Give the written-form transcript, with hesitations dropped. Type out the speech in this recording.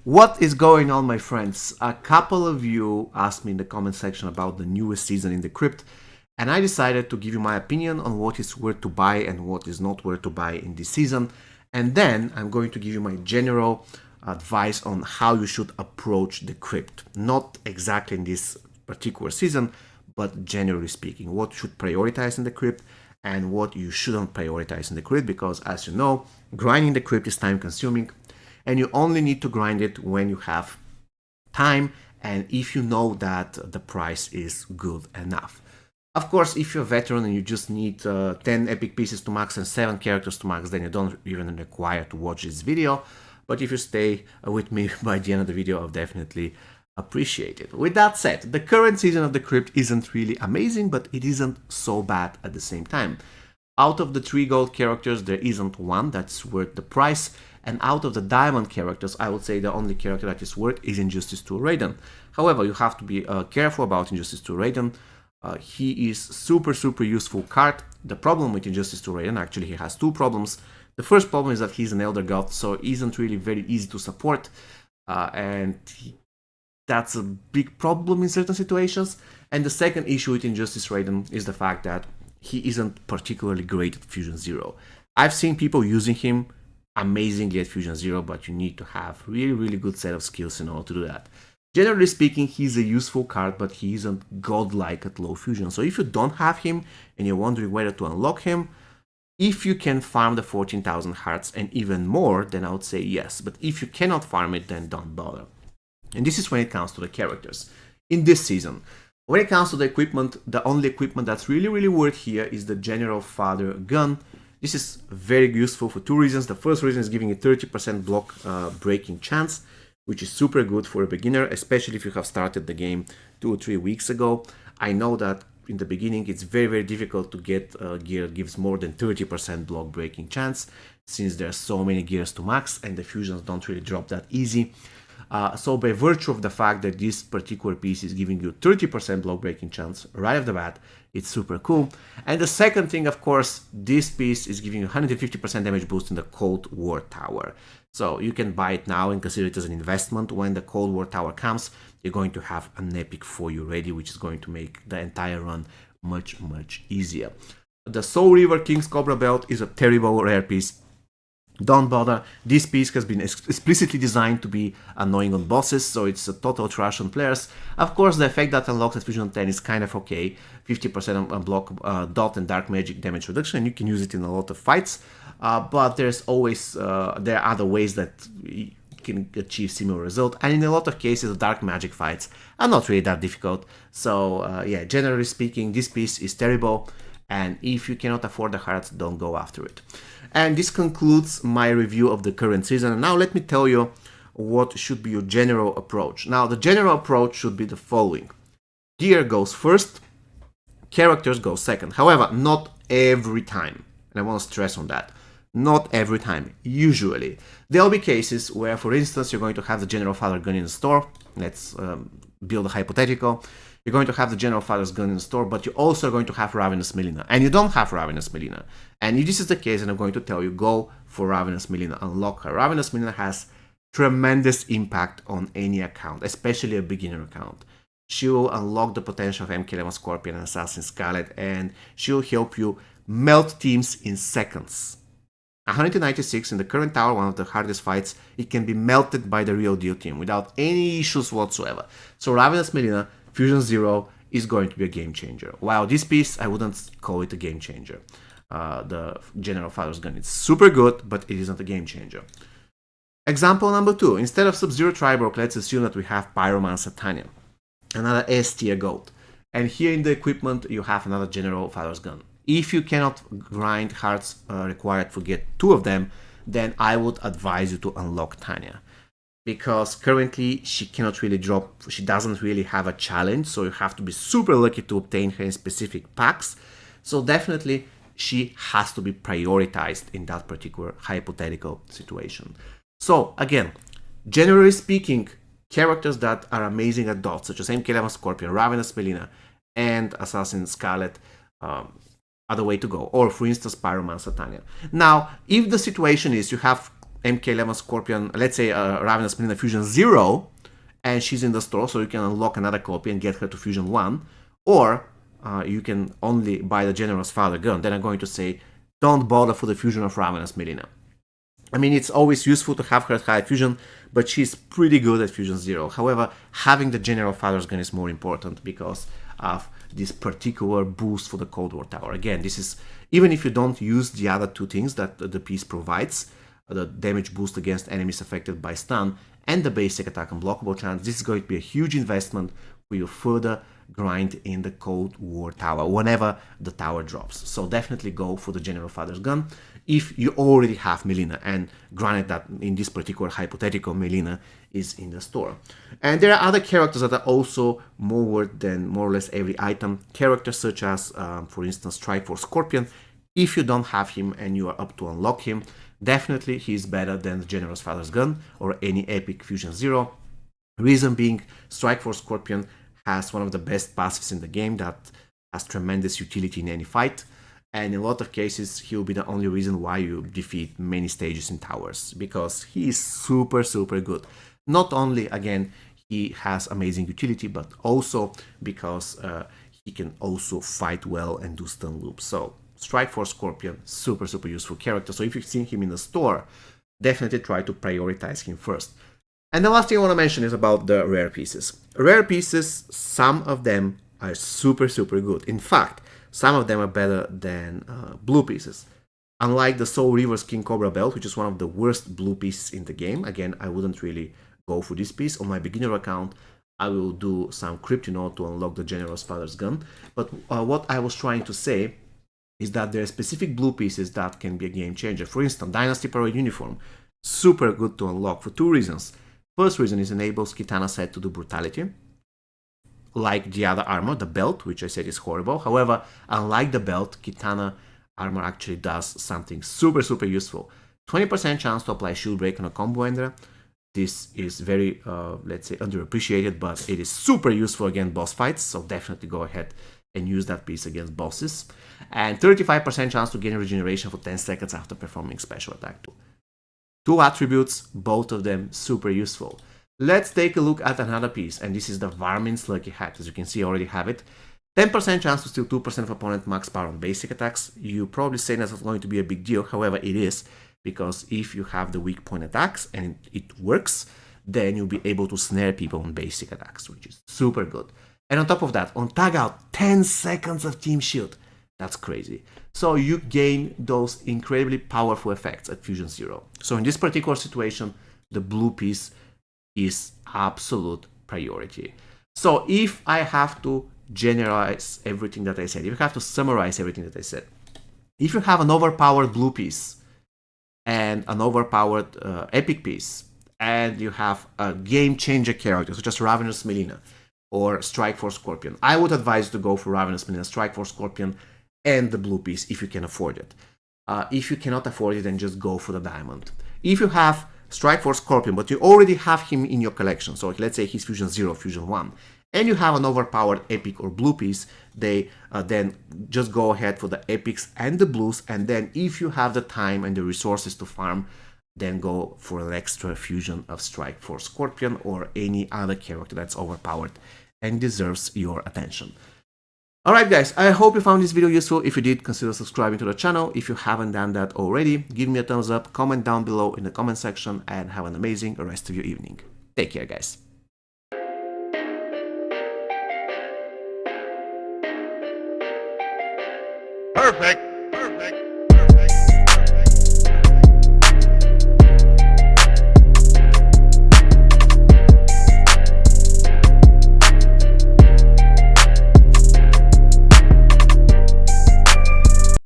What is going on, my friends? A couple of you asked me in the comment section about the newest season in the Krypt, and I decided to give you my opinion on what is worth to buy and what is not worth to buy in this season. And then I'm going to give you my general advice on how you should approach the Krypt. Not exactly in this particular season, but generally speaking, what you should prioritize in the Krypt and what you shouldn't prioritize in the Krypt, because as you know, grinding the Krypt is time consuming. And you only need to grind it when you have time and if you know that the price is good enough. Of course, if you're a veteran and you just need 10 epic pieces to max and 7 characters to max, then you don't even require to watch this video. But if you stay with me by the end of the video, I'll definitely appreciate it. With that said, the current season of the Krypt isn't really amazing, but it isn't so bad at the same time. Out of the 3 gold characters, there isn't one that's worth the price. And out of the diamond characters, I would say the only character that is worth is Injustice 2 Raiden. However, you have to be careful about Injustice 2 Raiden. He is super useful card. The problem with Injustice 2 Raiden, actually he has 2 problems. The first problem is that he's an Elder God, so he isn't really very easy to support. That's a big problem in certain situations. And the second issue with Injustice Raiden is the fact that he isn't particularly great at Fusion Zero. I've seen people using him amazingly at Fusion Zero, but you need to have really good set of skills in order to do that. Generally speaking, he's a useful card, but he isn't godlike at low fusion. So if you don't have him and you're wondering whether to unlock him, if you can farm the 14,000 hearts and even more, then I would say yes. But if you cannot farm it, then don't bother. And this is when it comes to the characters. In this season, when it comes to the equipment, the only equipment that's really worth here is the General Father gun. This is very useful for 2 reasons. The first reason is giving you 30% block breaking chance, which is super good for a beginner, especially if you have started the game 2 or 3 weeks ago. I know that in the beginning it's very difficult to get gear that gives more than 30% block breaking chance, since there are so many gears to max and the fusions don't really drop that easy. So by virtue of the fact that this particular piece is giving you 30% block breaking chance right off the bat, it's super cool. And the second thing, of course, this piece is giving you 150% damage boost in the Cold War Tower. So you can buy it now and consider it as an investment. When the Cold War Tower comes, you're going to have an epic for you ready, which is going to make the entire run much easier. The Soul River King's Cobra Belt is a terrible rare piece. Don't bother. This piece has been explicitly designed to be annoying on bosses, so it's a total trash on players. Of course, the effect that unlocks at Fusion 10 is kind of okay. 50% on block, dot and dark magic damage reduction, and you can use it in a lot of fights. But there's always there are other ways that you can achieve similar result, and in a lot of cases, the dark magic fights are not really that difficult. So yeah, generally speaking, this piece is terrible. And if you cannot afford the hearts, don't go after it. And this concludes my review of the current season. And now let me tell you what should be your general approach. Now, the general approach should be the following. Gear goes first, characters go second. However, not every time. And I want to stress on that. Not every time. Usually. There will be cases where, for instance, you're going to have the General Father gun in the store. Let's build a hypothetical. You're going to have the General Father's gun in the store, but you're also going to have Ravenous Melina. And you don't have Ravenous Melina. And if this is the case, and I'm going to tell you, go for Ravenous Melina, unlock her. Ravenous Melina has tremendous impact on any account, especially a beginner account. She will unlock the potential of MK11 Scorpion and Assassin Scarlet, and she'll help you melt teams in seconds. 196 in the current tower, one of the hardest fights, it can be melted by the real deal team without any issues whatsoever. So Ravenous Melina, Fusion Zero is going to be a game changer. While this piece, I wouldn't call it a game changer. The General Father's gun is super good, but it isn't a game changer. Example number 2. Instead of Sub-Zero Triborg, let's assume that we have Pyromancer Tanya, another S tier gold. And here in the equipment, you have another General Father's gun. If you cannot grind hearts required to get 2 of them, then I would advise you to unlock Tanya. Because currently she cannot really drop, she doesn't really have a challenge, so you have to be super lucky to obtain her in specific packs. So definitely she has to be prioritized in that particular hypothetical situation. So again, generally speaking, characters that are amazing at dots, such as MK11 Scorpion, Ravenous Melina, and Assassin Scarlet, are the way to go. Or for instance, Pyromancer Tanya. Now, if the situation is you have MK11 Scorpion, let's say Ravenous Melina Fusion 0, and she's in the store, so you can unlock another copy and get her to Fusion 1, or you can only buy the General's Father gun, then I'm going to say don't bother for the fusion of Ravenous Melina. I mean, it's always useful to have her at high fusion, but she's pretty good at Fusion 0. However, having the General Father's gun is more important because of this particular boost for the Cold War Tower. Again, this is, even if you don't use the other two things that the piece provides, the damage boost against enemies affected by stun and the basic attack unblockable chance, this is going to be a huge investment for your further grind in the Cold War Tower whenever the tower drops. So definitely go for the General Father's gun if you already have Melina, and granted that in this particular hypothetical Melina is in the store. And there are other characters that are also more worth than more or less every item. Characters such as, for instance, Strike Force Scorpion. If you don't have him and you are up to unlock him, definitely he is better than the General's Father's gun or any epic Fusion 0. Reason being, Strike Force Scorpion has one of the best passives in the game that has tremendous utility in any fight, and in a lot of cases he'll be the only reason why you defeat many stages in towers, because he is super good. Not only, again, he has amazing utility, but also because he can also fight well and do stun loops. So Strike Force Scorpion, super useful character. So if you've seen him in the store, definitely try to prioritize him first. And the last thing I want to mention is about the rare pieces. Rare pieces, some of them are super good. In fact, some of them are better than blue pieces. Unlike the Soul Reaver's King Cobra Belt, which is one of the worst blue pieces in the game, again, I wouldn't really go for this piece. On my beginner account, I will do some Krypt, to unlock the General's Father's gun. But what I was trying to say is that there are specific blue pieces that can be a game changer. For instance, Dynasty Parade Uniform, super good to unlock for two reasons. First reason is enables Kitana's head to do brutality, like the other armor, the belt, which I said is horrible. However, unlike the belt, Kitana armor actually does something super useful. 20% chance to apply shield break on a combo ender. This is very, let's say, underappreciated, but it is super useful against boss fights, so definitely go ahead and use that piece against bosses. And 35% chance to gain regeneration for 10 seconds after performing special attack 2. Two attributes, both of them super useful. Let's take a look at another piece, and this is the Varmin's Lucky Hat. As you can see, I already have it. 10% chance to steal 2% of opponent max power on basic attacks. You probably say that's not going to be a big deal, however it is, because if you have the weak point attacks and it works, then you'll be able to snare people on basic attacks, which is super good. And on top of that, on tag out, 10 seconds of team shield. That's crazy. So you gain those incredibly powerful effects at Fusion 0. So in this particular situation, the blue piece is absolute priority. So if I have to generalize everything that I said, if I have to summarize everything that I said, if you have an overpowered blue piece and an overpowered epic piece, and you have a game changer character such as Ravenous Melina or Strike Force Scorpion, I would advise you to go for Ravenous Melina, Strike Force Scorpion, and the blue piece if you can afford it. If you cannot afford it, then just go for the diamond. If you have Strike Force Scorpion, but you already have him in your collection, so let's say he's Fusion 0, Fusion 1, and you have an overpowered epic or blue piece, then just go ahead for the epics and the blues, and then if you have the time and the resources to farm, then go for an extra fusion of Strike Force Scorpion or any other character that's overpowered and deserves your attention. Alright guys, I hope you found this video useful. If you did, consider subscribing to the channel. If you haven't done that already, give me a thumbs up, comment down below in the comment section, and have an amazing rest of your evening. Take care guys. Perfect.